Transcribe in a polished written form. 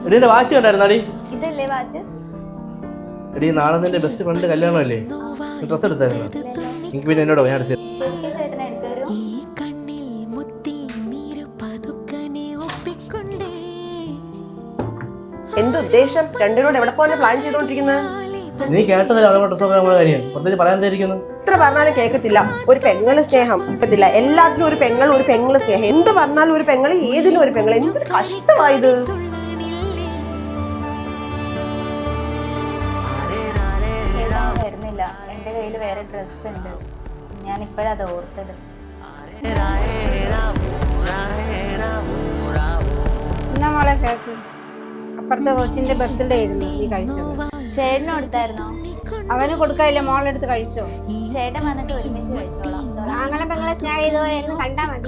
എടീ എന്റെ വാച്ച് കണ്ടായിരുന്നു അടി. ഇതല്ലേ വാച്ച്? എടീ നാളെ നിന്റെ ബെസ്റ്റ് ഫ്രണ്ട് കല്യാണമല്ലേ? ഡ്രസ്സ് എടുത്തായിരുന്നു. എനിക്ക് പിന്നെ എന്നോടോ ഞാൻ എടുത്തു. ശരിക്കും ചേട്ടനെ എടുത്തു തരുമോ? എന്തുദ്ദേശം? രണ്ടിനോട് എവിടെ പോകാൻ പ്ലാൻ ചെയ്തോണ്ടിരിക്കുന്നത്? നീ കേട്ടതല്ലേ അവളെ ഡ്രസ്സ് നമ്മുടെ കാര്യം? പ്രത്യേകിച്ച് പറയാൻ തരിക്കുന്നു. എത്ര പറഞ്ഞാലും കേൾക്കത്തില്ല. ഒരു പെങ്ങള് സ്നേഹം കിട്ടത്തില്ല. എല്ലാത്തിനും ഒരു പെങ്ങള് സ്നേഹം. എന്ത് പറഞ്ഞാലും ഒരു പെങ്ങള്, ഏതിനും ഒരു പെങ്ങള്. എന്തൊരു കഷ്ടമായത്. വരുന്നില്ല. എന്റെ കയ്യിൽ വേറെ ഡ്രസ്സ് ഉണ്ട്. ഞാൻ ഇപ്പോഴത് ഓർത്തത്. എന്നാ മോളെ കേക്ക്. അപ്പുറത്തെ കൊച്ചിന്റെ ബർത്ത്ഡേ ആയിരുന്നു, നീ കഴിച്ചോ? ചേട്ടന് കൊടുത്തായിരുന്നോ? അവന് കൊടുക്കാനില്ല, മോളെടുത്ത് കഴിച്ചോ? ചേട്ടൻ വന്നിട്ട് ഒരുമിച്ച് കഴിച്ചോളാം. ആങ്ങളെ പെങ്ങളെ സ്നേഹം ഇതുപോലെ എന്ന് കണ്ടാ മതി.